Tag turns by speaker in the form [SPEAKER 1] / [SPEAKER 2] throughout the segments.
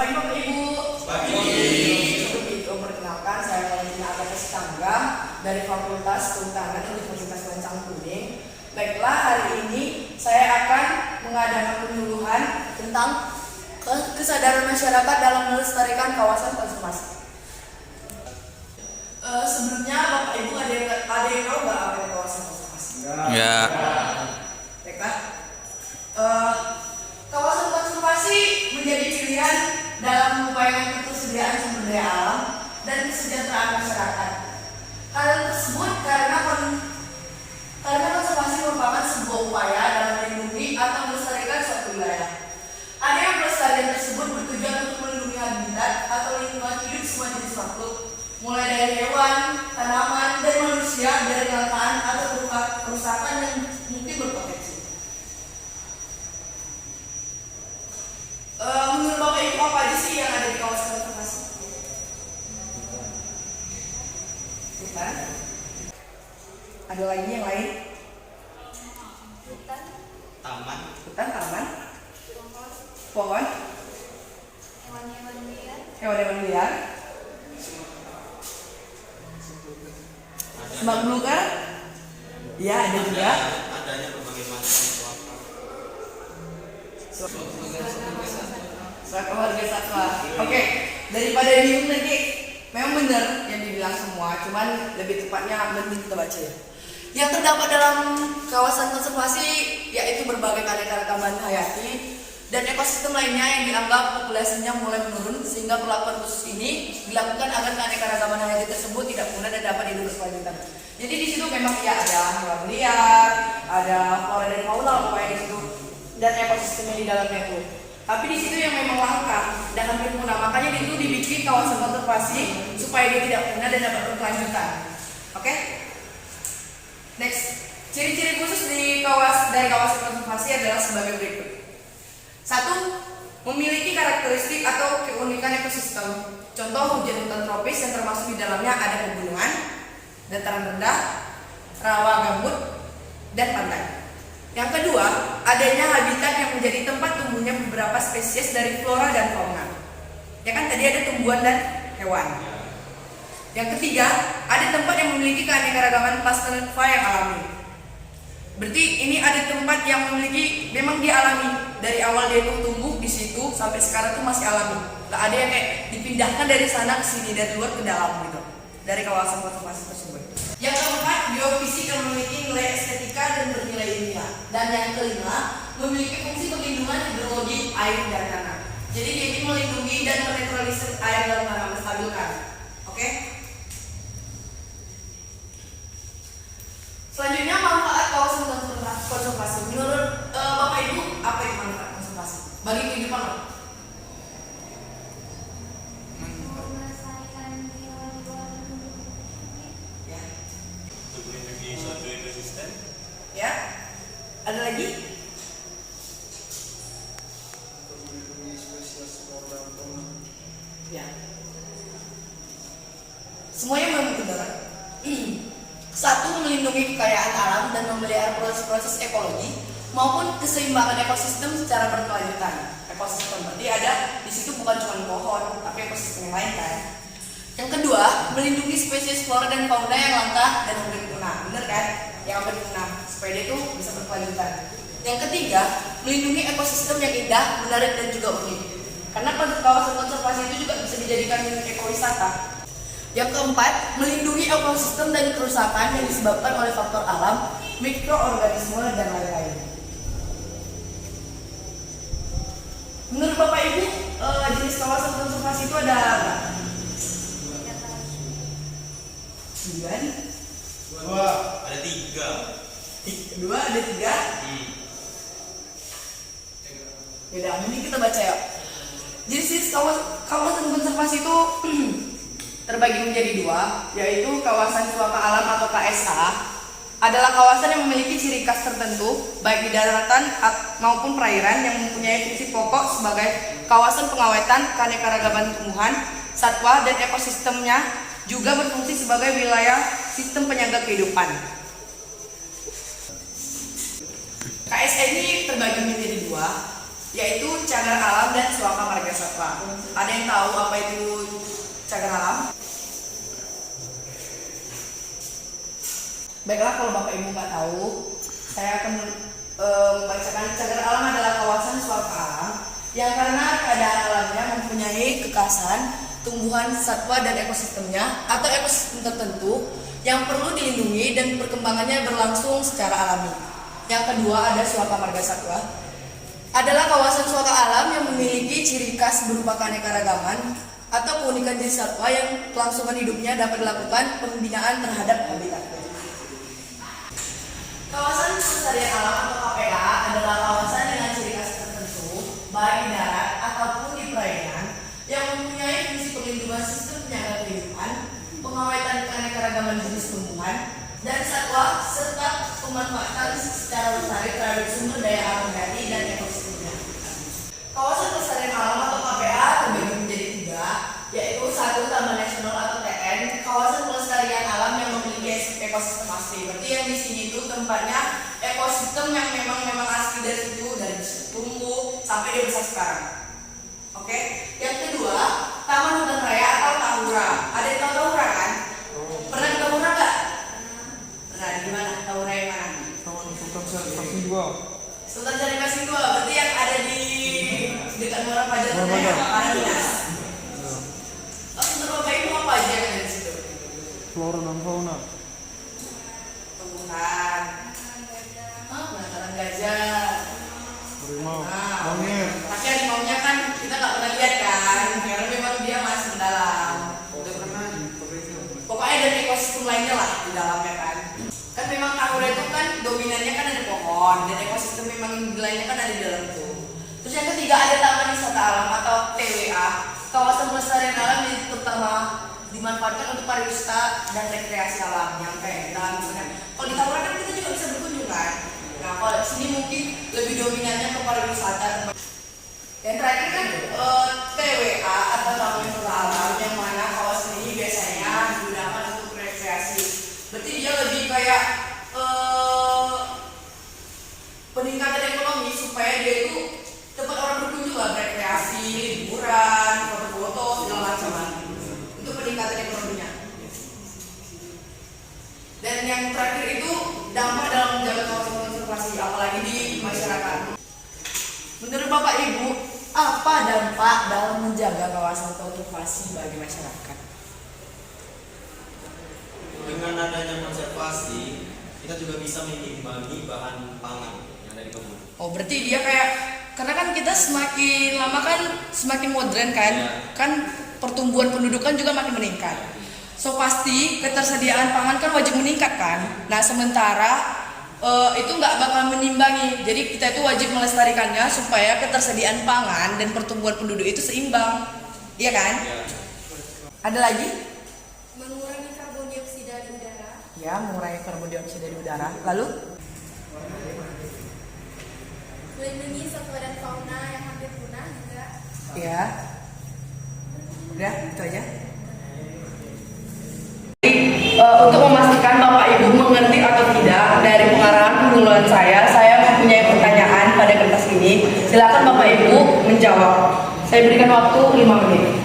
[SPEAKER 1] pagi Bapak Ibu.
[SPEAKER 2] Pagi.
[SPEAKER 1] Sebelum itu perkenalkan, saya Valentina Agatha Sitangga dari Fakultas Kehutanan Universitas Lancang Kuning. Baiklah, hari ini saya akan mengadakan penyuluhan tentang kesadaran masyarakat dalam melestarikan kawasan konservasi. Sebelumnya Bapak Ibu ada yang tahu nggak apa itu kawasan konservasi?
[SPEAKER 2] Enggak.
[SPEAKER 1] Baiklah. Kawasan konservasi menjadi pilihan dalam mengupayakan ketersediaan sumber daya alam dan kesejahteraan masyarakat. Hal tersebut karena konservasi merupakan sebuah upaya dalam melindungi atau melestarikan suatu wilayah. Adanya pelestarian tersebut bertujuan untuk melindungi habitat atau lingkungan hidup semua jenis makhluk, mulai dari hewan, tanaman, dan manusia dari kelangkaan atau kerusakan yang mungkin berpotensi. Menurut Bapak Ibu, apa aja sih yang ada di kawasan konservasi? Hutan. Ada lagi yang lain?
[SPEAKER 2] Taman.
[SPEAKER 1] Hutan, taman, pohon, hewan-hewan liar, semak belukar. Ya, ada juga.
[SPEAKER 2] Adanya berbagai macam
[SPEAKER 1] Suaka warga satwa. Oke, daripada bingung nanti, memang benar yang dibilang semua, cuman lebih tepatnya mending kita baca ya. Yang terdapat dalam kawasan konservasi yaitu berbagai keanekaragaman hayati dan ekosistem lainnya yang dianggap populasinya mulai menurun, sehingga perlakuan khusus ini dilakukan agar keanekaragaman hayati tersebut tidak punah dan dapat hidup berkelanjutan. Jadi di situ memang ya ada hewan liar, ada flora dan fauna pokoknya di situ, dan ekosistemnya di dalamnya itu. Tapi di situ yang memang langka dan hampir punah, makanya itu dibikin kawasan konservasi supaya dia tidak punah dan dapat berkelanjutan. Oke? Next, ciri-ciri khusus dari kawasan konservasi adalah sebagai berikut. 1. Memiliki karakteristik atau keunikan ekosistem. Contoh hujan-hutan tropis yang termasuk di dalamnya ada pegunungan, dataran rendah, rawa gambut, dan pantai. Yang kedua, adanya habitat yang menjadi tempat tumbuhnya beberapa spesies dari flora dan fauna. Ya kan, tadi ada tumbuhan dan hewan. Yang ketiga, ada tempat yang memiliki keanekaragaman plasma yang alami. Berarti ini ada tempat yang memiliki, memang dia alami. Dari awal dia itu tumbuh di situ sampai sekarang tuh masih alami. Gak ada yang kayak dipindahkan dari sana ke sini, dari luar ke dalam gitu, dari kawasan konservasi tersebut. Yang keempat, biofisik yang memiliki nilai estetika dan bernilai ilmiah. Dan yang kelima, memiliki fungsi perlindungan hidrologi air dan tanah. Jadi dia ini melindungi dan menetralisir air dan tanah, menstabilkan. Oke? Selanjutnya, manfaat kawasan konservasi. Menurut Bapak Ibu, apa itu manfaat konservasi bagi kehidupan orang?
[SPEAKER 2] melindungi suatu ekosistem.
[SPEAKER 1] Ya, ada lagi? Ya, semuanya membutuhkan. 1. Melindungi kekayaan alam dan memelihara proses-proses ekologi maupun keseimbangan ekosistem secara berkelanjutan. Ekosistem berarti ada di situ bukan cuma pohon, tapi ekosistem yang lain kan. Yang kedua, melindungi spesies flora dan fauna yang langka dan hampir punah. Bener kan? Yang hampir punah, supaya dia itu bisa berkelanjutan. Yang ketiga, melindungi ekosistem yang indah, menarik dan juga unik. Karena kawasan konservasi itu juga bisa dijadikan ekowisata. Yang keempat, melindungi ekosistem dari kerusakan yang disebabkan oleh faktor alam, mikroorganisme, dan lain-lain. Menurut Bapak Ibu, jenis kawasan konservasi itu ada apa? 9?
[SPEAKER 2] Ada 3.
[SPEAKER 1] 2, ada 3? Yaudah, ini kita baca ya. Jenis kawasan konservasi itu terbagi menjadi 2, yaitu kawasan suaka alam atau KSA adalah kawasan yang memiliki ciri khas tertentu baik di daratan maupun perairan, yang mempunyai fungsi pokok sebagai kawasan pengawetan keanekaragaman tumbuhan, satwa, dan ekosistemnya juga berfungsi sebagai wilayah sistem penyangga kehidupan. KSA ini terbagi menjadi 2, yaitu cagar alam dan suaka marga satwa. Ada yang tahu apa itu cagar alam? Baiklah, kalau Bapak Ibu nggak tahu, saya akan membacakan. Cagar alam adalah kawasan suaka alam yang karena keadaan alamnya mempunyai kekasan, tumbuhan, satwa, dan ekosistemnya atau ekosistem tertentu yang perlu dilindungi dan perkembangannya berlangsung secara alami. Yang kedua ada suaka marga satwa, adalah kawasan suaka alam yang memiliki ciri khas berupa keanekaragaman atau keunikan jenis satwa yang kelangsungan hidupnya dapat dilakukan pembinaan terhadap habitatnya. Kawasan pelestarian alam atau KPA adalah kawasan dengan ciri khas tertentu baik di darat ataupun di perairan yang mempunyai fungsi perlindungan sistem penjaga kehidupan, pengawetan keanekaragaman jenis tumbuhan dan satwa serta pemanfaatan secara lestari terhadap sumber daya alam hayati dan ekosistemnya. Kawasan pelestarian alam atau KPA terbagi menjadi 3, yaitu 1 Taman Nasional atau TN, kawasan pelestarian alam yang memiliki ekosistem asli. Berarti yang di sini itu tempatnya ekosistem yang memang asli dari situ, dari tumbuh sampai dia besar sekarang. Oke. Yang kedua, Taman Hutan Raya atau Tahura. Ada yang tahu Tahura kan? Pernah ke Tahura nggak? Pernah. Di mana? Tahura yang mana? Sultan Syarif 2. Berarti yang ada di dekat Muara Pajar Parangkinas. Menurut Bapak Ibu apa aja yang ada di situ?
[SPEAKER 3] Flora dan fauna.
[SPEAKER 1] Tumbuhan. Penangkaran gajah.
[SPEAKER 3] Harimau. Monyet.
[SPEAKER 1] Tapi harimaunya kan kita nggak pernah lihat kan, karena memang dia masih mendalam. Pokoknya ada ekosistem lainnya lah di dalamnya kan. Kan memang Tahura itu kan dominannya kan ada pohon dan ekosistem memang lainnya kan ada di dalam itu. Terus yang ketiga ada Taman Wisata Alam atau TWA, kawasan pelestarian alam yang terutama dimanfaatkan untuk pariwisata dan rekreasi alam yang kayak kita misalnya. Kalau di Tahura kan kita juga bisa berkunjung kan. Nah kalau di sini mungkin lebih dominannya ke pariwisata. Yang terakhir kan TWA atau Taman Wisata Alam yang mana kawasan ini biasanya digunakan untuk rekreasi. Berarti dia lebih kayak peningkatan ekonomi supaya dia itu tempat orang berkunjung lah, rekreasi, liburan, foto-foto, segala macam untuk peningkatan ekonominya. Dan yang terakhir itu dampak dalam menjaga kawasan konservasi, apalagi di masyarakat. Menurut Bapak Ibu, apa dampak dalam menjaga kawasan konservasi bagi masyarakat?
[SPEAKER 2] Dengan adanya konservasi, kita juga bisa mengimbangi bahan pangan yang ada di kebun.
[SPEAKER 1] Oh, berarti dia kayak, karena kan kita semakin lama kan semakin modern kan, kan pertumbuhan penduduk kan juga makin meningkat. So pasti ketersediaan pangan kan wajib meningkat kan. Nah sementara itu nggak bakal menimbangi. Jadi kita itu wajib melestarikannya supaya ketersediaan pangan dan pertumbuhan penduduk itu seimbang, iya kan? Ada lagi?
[SPEAKER 4] Mengurangi karbon dioksida di udara.
[SPEAKER 1] Ya, mengurangi karbon dioksida di udara. Lalu?
[SPEAKER 4] Melindungi satwa dan fauna yang hampir punah juga.
[SPEAKER 1] Ya. Udah, itu aja. Untuk memastikan Bapak Ibu mengerti atau tidak dari pengarahan penjelasan saya mempunyai pertanyaan pada kertas ini. Silakan Bapak Ibu menjawab. Saya berikan waktu 5 menit.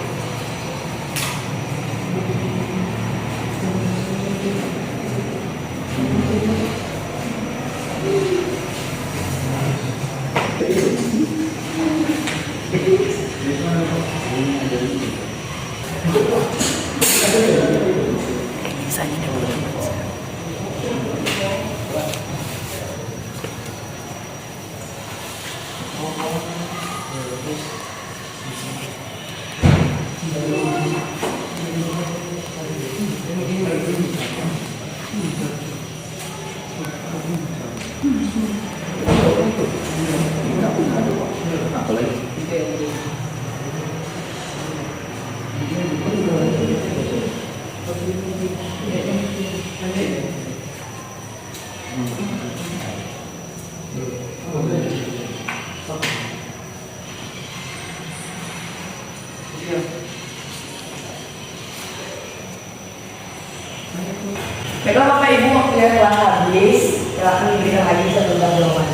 [SPEAKER 1] Baiklah Bapak Ibu, waktunya telah habis. Silakan diberikan lagi 1 jawaban.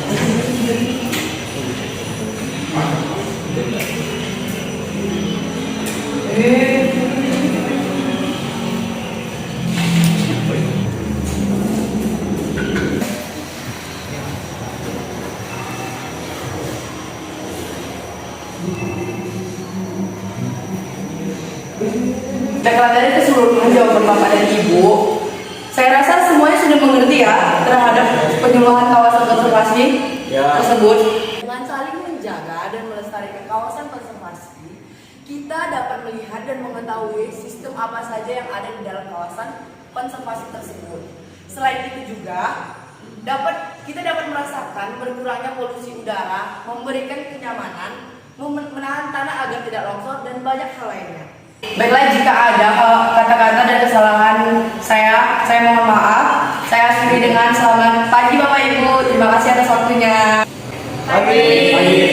[SPEAKER 1] Baiklah, dari keseluruhan jawaban Bapak dan Ibu, saya rasa semuanya sudah mengerti ya terhadap penyuluhan kawasan konservasi tersebut. Dengan saling menjaga dan melestarikan kawasan konservasi, kita dapat melihat dan mengetahui sistem apa saja yang ada di dalam kawasan konservasi tersebut. Selain itu juga kita dapat merasakan berkurangnya polusi udara, memberikan kenyamanan, menahan tanah agar tidak longsor dan banyak hal lainnya. Baiklah, jika ada kata-kata dan kesalahan saya mohon maaf. Saya akhiri dengan selamat pagi Bapak Ibu. Terima kasih atas waktunya.
[SPEAKER 2] Pagi.